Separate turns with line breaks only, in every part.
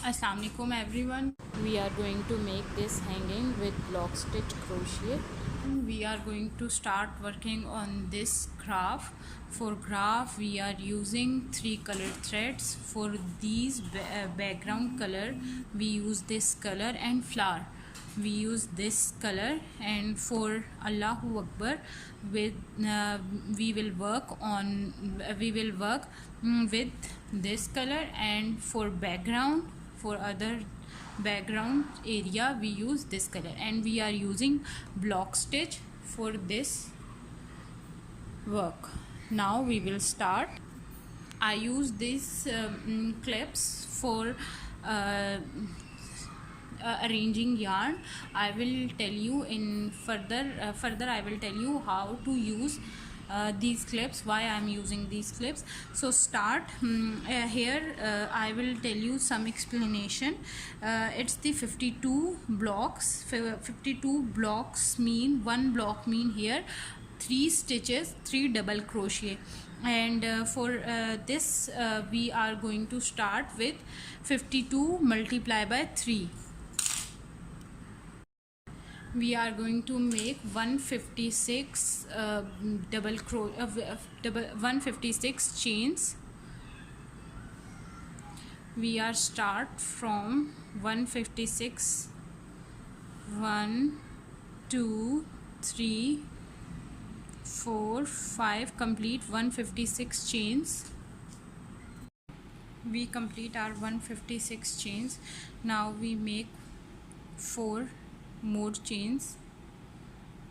Assalamu alaikum everyone.
We are going to make this hanging with block stitch crochet.
We are going to start working on this graph. For graph we are using 3 color threads. For these background color we use this color, and flower we use this color. And for Allahu Akbar we will work with this color. And for background, for other background area we use this color, and we are using block stitch for this work. Now we will start. I use these clips for arranging yarn. I will tell you in further I will tell you how to use these clips, why I am using these clips. So start here. I will tell you some explanation. It's the 52 blocks. 52 blocks mean, one block mean here 3 stitches, 3 double crochet. And for this we are going to start with 52 multiply by 3. We are going to make 156 156 chains. We are start from 156. 1 2 3 4 5, complete 156 chains. We complete our 156 chains. Now we make 4 more chains.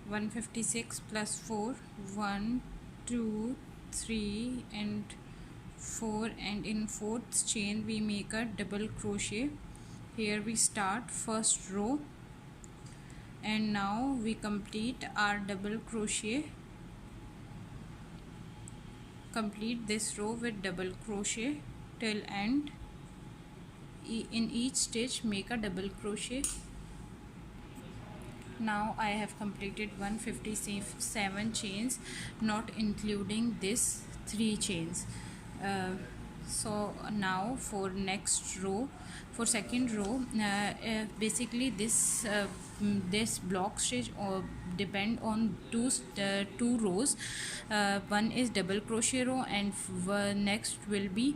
156 plus 4, 1 2 3 and 4, and in fourth chain we make a double crochet. Here we start first row, and now we complete our double crochet. Complete this row with double crochet till end. In each stitch make a double crochet. Now I have completed 157 chains, not including this 3 chains. So now for next row, for second row, basically this block stitch or depend on two rows. One is double crochet row, and next will be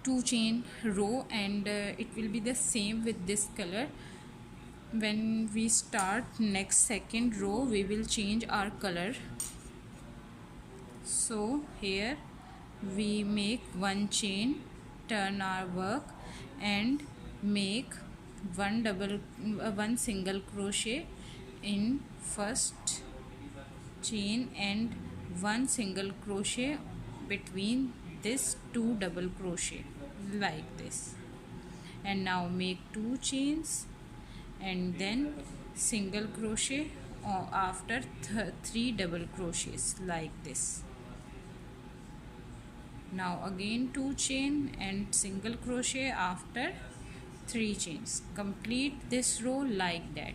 2 chain row, and it will be the same with this color. When we start next second row we will change our color. So here we make 1 chain, turn our work, and make one single crochet in first chain and 1 single crochet between this 2 double crochet like this. And now make 2 chains and then single crochet after 3 double crochets like this. Now again 2 chain and single crochet after 3 chains. Complete this row like that.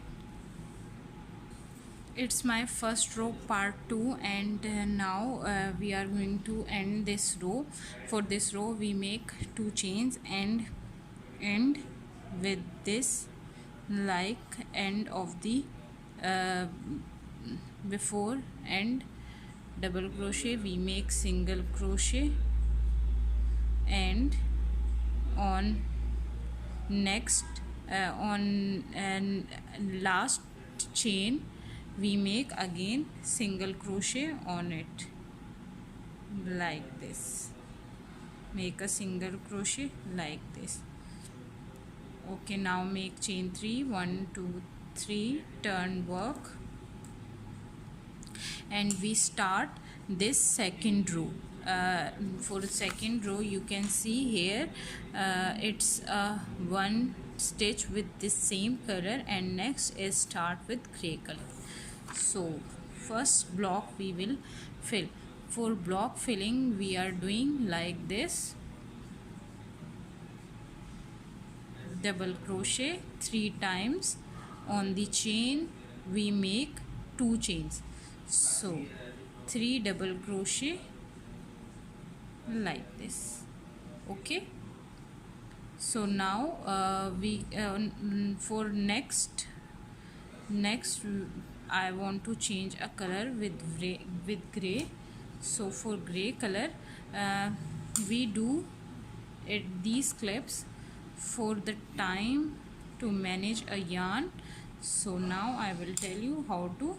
It's my first row part 2, and now we are going to end this row. For this row we make 2 chains and end with this, like end of the before end double crochet we make single crochet, and on next on last chain we make again single crochet on it like this. Make a single crochet like this. Okay, now make chain 3, 1 2 3, turn work, and we start this second row. For second row you can see here it's one stitch with this same color, and next is start with gray color. So first block we will fill. For block filling we are doing like this: double crochet 3 times. On the chain we make 2 chains, so 3 double crochet like this. Okay, So now we for next I want to change a color with gray. So for gray color, we do these clips for the time to manage a yarn. So now I will tell you how to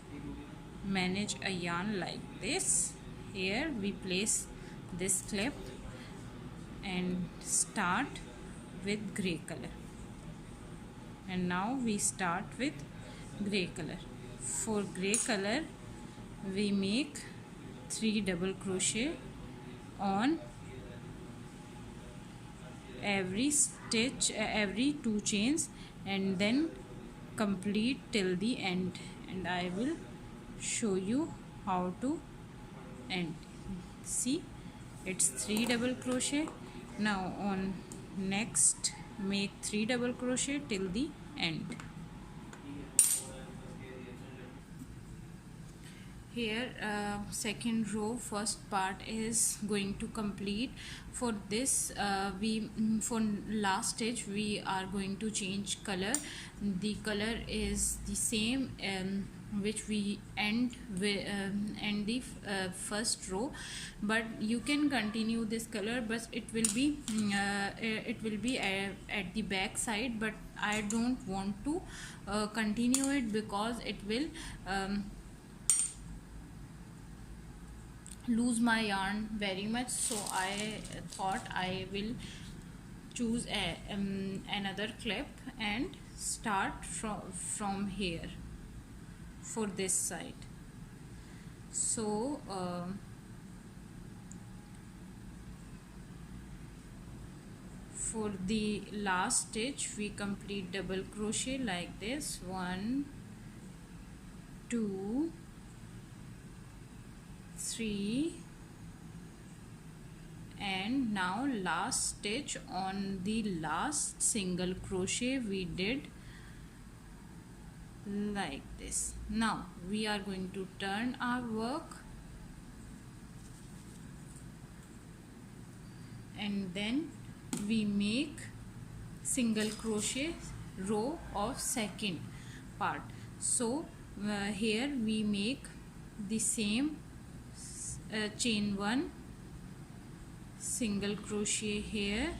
manage a yarn like this. Here we place this clip and start with gray color, and now we start with gray color. For gray color we make 3 double crochet on every stitch, every 2 chains, and then complete till the end, and I will show you how to end. See, it's 3 double crochet. Now on next make 3 double crochet till the end. Here second row first part is going to complete. For this for last stitch we are going to change color. The color is the same which we end with end the first row, but you can continue this color, but it will be at the back side, but I don't want to continue it because it will lose my yarn very much. So I thought I will choose another clip and start from here for this side. So for the last stitch we complete double crochet like this, 1 2 3, and now last stitch on the last single crochet we did like this. Now we are going to turn our work, and then we make single crochet row of second part. So here we make the same chain 1, single crochet here,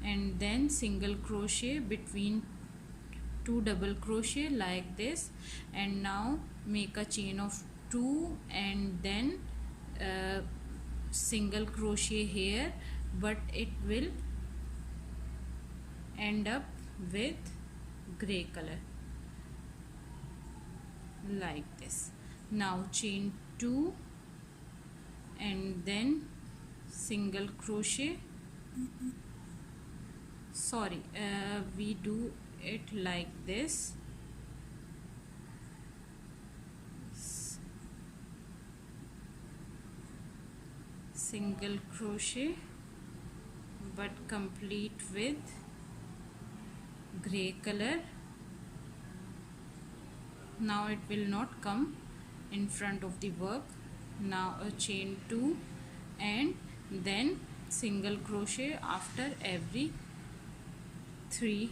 and then single crochet between 2 double crochet like this, and now make a chain of 2 and then single crochet here, but it will end up with gray color like this. Now chain 2 and then single crochet, sorry, we do it like this, single crochet but complete with gray color. Now it will not come in front of the work. Now a chain 2 and then single crochet after every 3.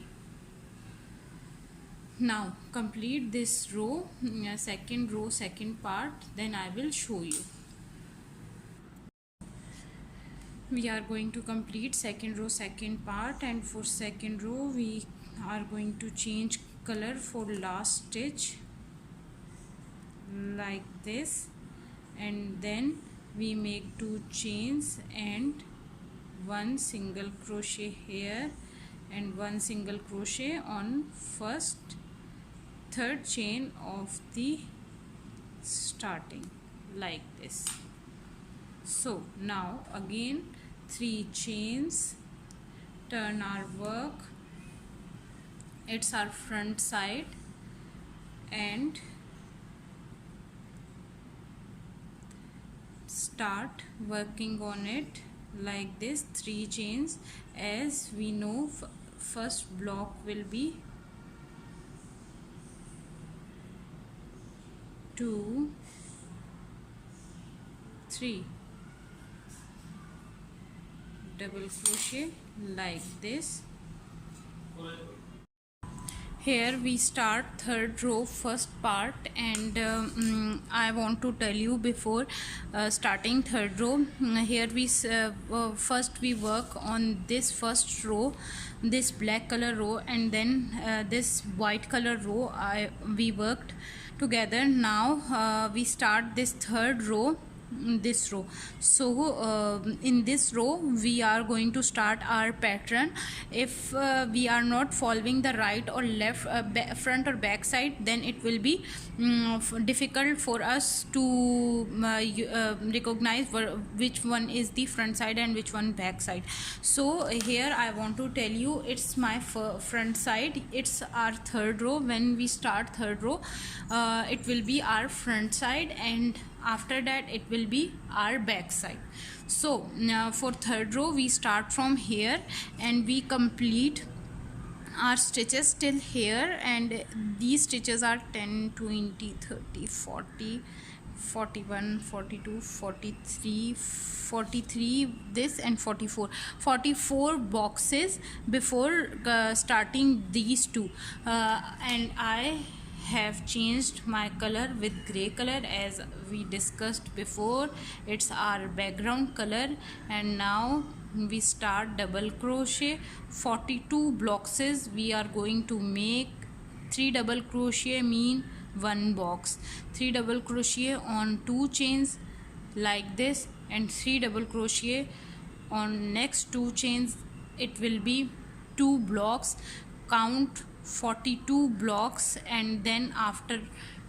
Now complete this row, second row, second part, then I will show you. We are going to complete second row, second part, and for second row we are going to change color for last stitch like this, and then we make 2 chains and 1 single crochet here and 1 single crochet on first third chain of the starting like this. So now again 3 chains, turn our work, it's our front side, and start working on it like this, 3 chains. As we know, first block will be 2 3, double crochet like this. Here we start third row first part, and I want to tell you before starting third row, here we first we work on this first row, this black color row, and then this white color row we worked together. Now we start this third row, this row. So in this row we are going to start our pattern. If we are not following the right or left front or back side, then it will be difficult for us to recognize which one is the front side and which one back side. So here I want to tell you, it's my front side, it's our third row. When we start third row, it will be our front side, and after that it will be our back side. So now for third row we start from here and we complete our stitches till here, and these stitches are 10, 20, 30, 40, 41, 42, 43, 43, this, and 44 boxes before starting these two. And I have changed my color with gray color, as we discussed before. It's our background color. And now we start double crochet. 42 boxes we are going to make. 3 double crochet mean 1 box. 3 double crochet on 2 chains like this, and 3 double crochet on next 2 chains. It will be 2 blocks. Count 42 blocks, and then after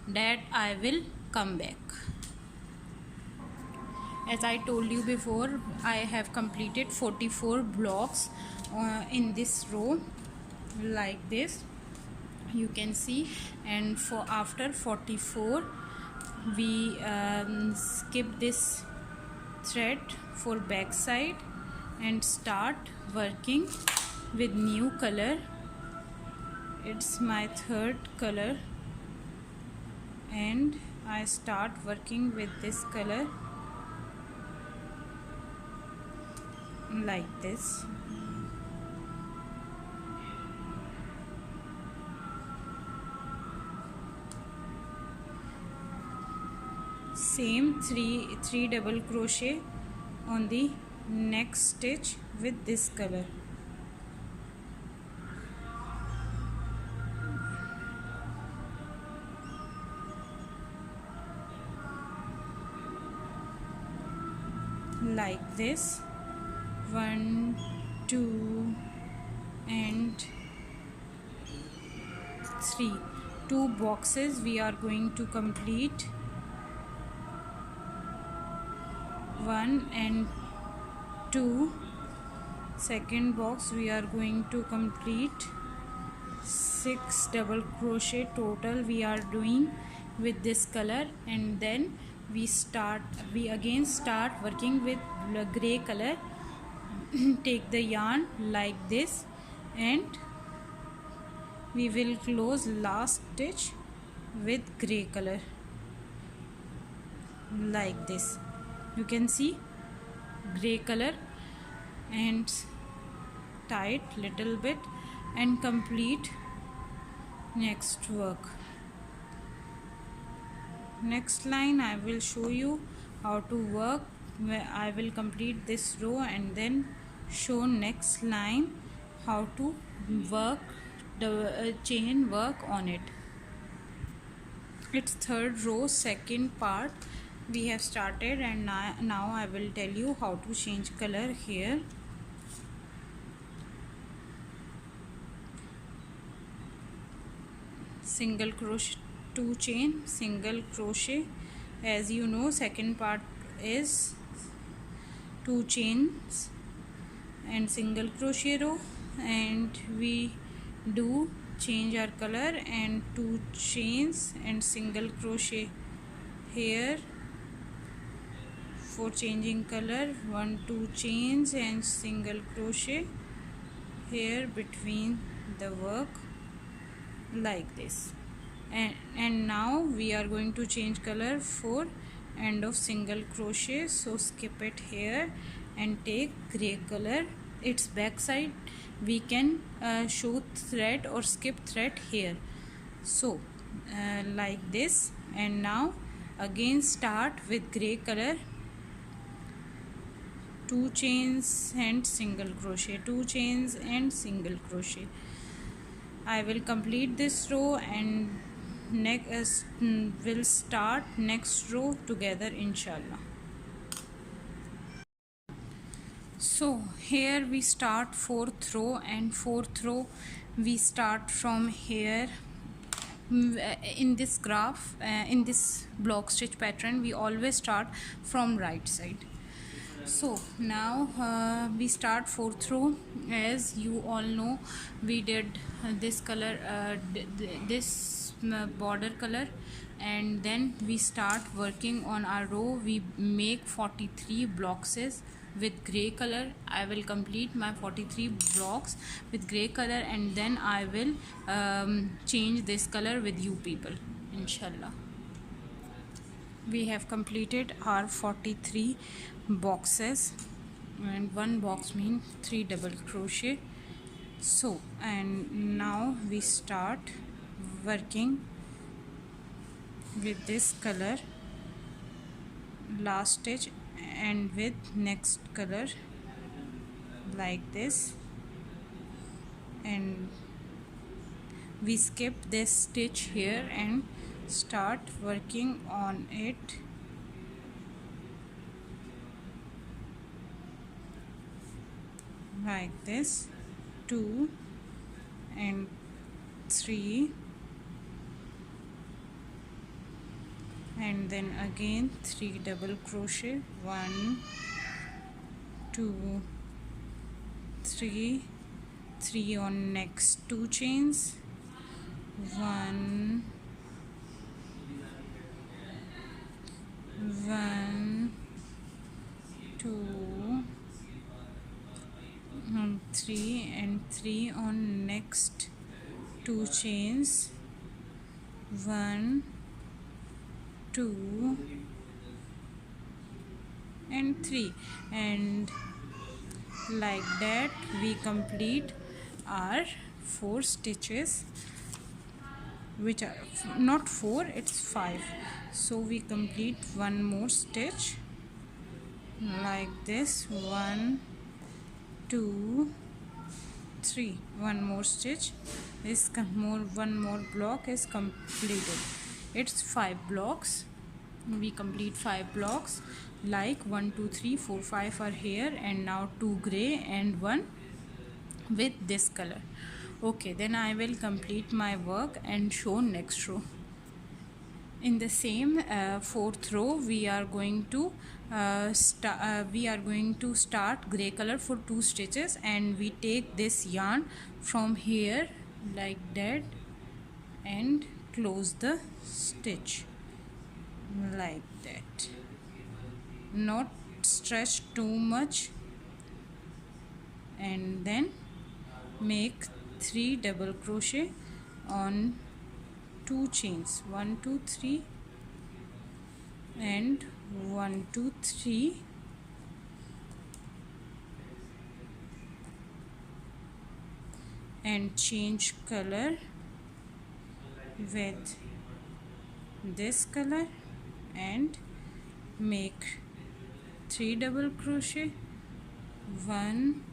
that I will come back. As I told you before, I have completed 44 blocks in this row like this, you can see. And for after 44 we skip this thread for back side and start working with new color. It's my third color, and I start working with this color like this. Same three double crochet on the next stitch with this color. Like this. 1, 2 and 3. 2 boxes we are going to complete. 1 and 2. Second box we are going to complete. 6 double crochet total we are doing with this color, and then we again start working with gray color. Take the yarn like this, and we will close last stitch with gray color like this. You can see gray color, and tight little bit, and complete next work. Next line I will show you how to work, where I will complete this row and then show next line how to work the chain work on it. It's third row second part we have started, and now I will tell you how to change color here. Single crochet, 2 chain, single crochet. As you know, second part is 2 chains and single crochet row, and we do change our color and 2 chains and single crochet here for changing color. 1 2 chains and single crochet here between the work like this. And now we are going to change color for end of single crochet, so skip it here and take gray color. Its back side we can show thread or skip thread here. So like this, and now again start with gray color, 2 chains and single crochet, 2 chains and single crochet. I will complete this row and next will start next row together, inshallah. So here we start 4th row, and 4th row we start from here. In this graph, in this block stitch pattern, we always start from right side. So now we start 4th row. As you all know, we did this color, this border color, and then we start working on our row. We make 43 blocks with gray color. I will complete my 43 blocks with gray color, and then I will change this color with you people, inshallah. We have completed our 43 boxes, and one box means 3 double crochet. So, and now we start working with this color, last stitch, and with next color like this, and we skip this stitch here and start working on it like this, 2 and 3, and then again 3 double crochet, 1 2 3, 3 on next 2 chains, 1 1 2 3, and 3 on next 2 chains, 1 2 and 3, and like that we complete our 4 stitches, which are not 4, it's 5. So we complete one more stitch like this, 1 2 3, one more stitch is one more block is completed. It's 5 blocks. We complete 5 blocks, like 1 2 3 4 5 are here, and now 2 gray and 1 with this color. Okay, then I will complete my work and show next row. In the same 4th row, we are going to start gray color for 2 stitches, and we take this yarn from here like that and close the stitch like that, not stretch too much, and then make 3 double crochet on 2 chains, 1 2 3 and 1 2 3, and change color with this color and make 3 double crochet, 1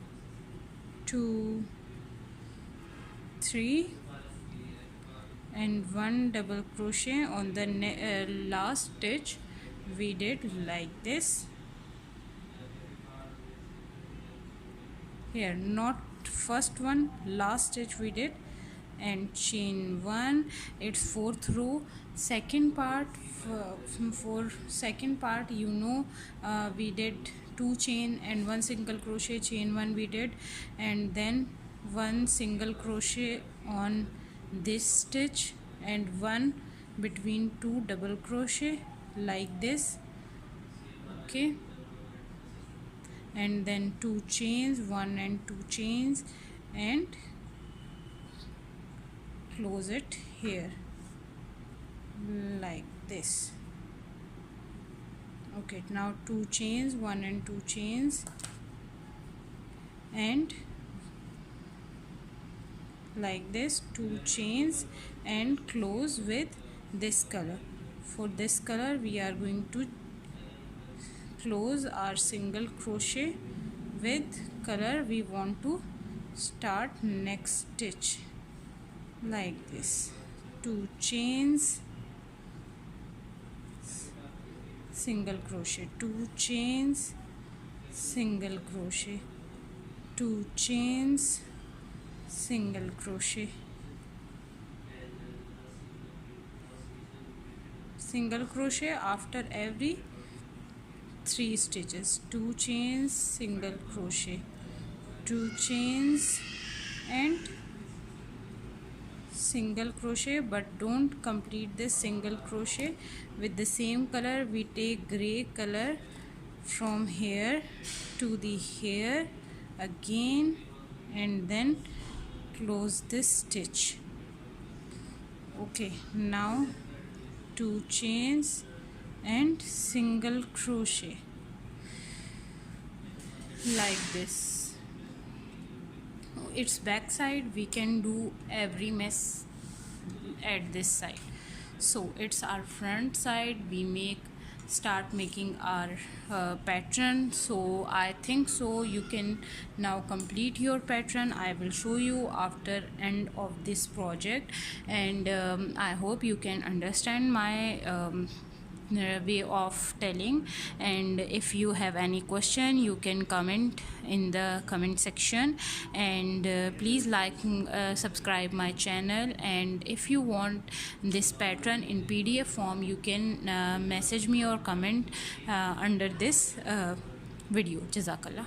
2 3 and 1 double crochet on the last stitch. We did like this here, not first one, last stitch we did, and chain 1. It's 4th row, second part. For second part, you know, we did 2 chain and 1 single crochet, chain 1 we did, and then 1 single crochet on this stitch and 1 between 2 double crochet like this. Okay, and then 2 chains, 1 and 2 chains, and close it here like this. Okay, now 2 chains, 1 and 2 chains, and like this, 2 chains, and close with this color. For this color we are going to close our single crochet with color we want to start next stitch, like this, 2 chains, single crochet, 2 chains, single crochet, 2 chains, single crochet, single crochet after every 3 stitches, 2 chains, single crochet, 2 chains and single crochet. But don't complete this single crochet with the same color. We take gray color from here to the here again and then close this stitch. Okay, now 2 chains and single crochet, like this. Its back side we can do every mess at this side. So it's our front side. We start making our pattern. So I think so you can now complete your pattern. I will show you after end of this project, and I hope you can understand my way of telling. And if you have any question, you can comment in the comment section, and please like, subscribe my channel. And if you want this pattern in PDF form, you can message me or comment under this video. Jazakallah.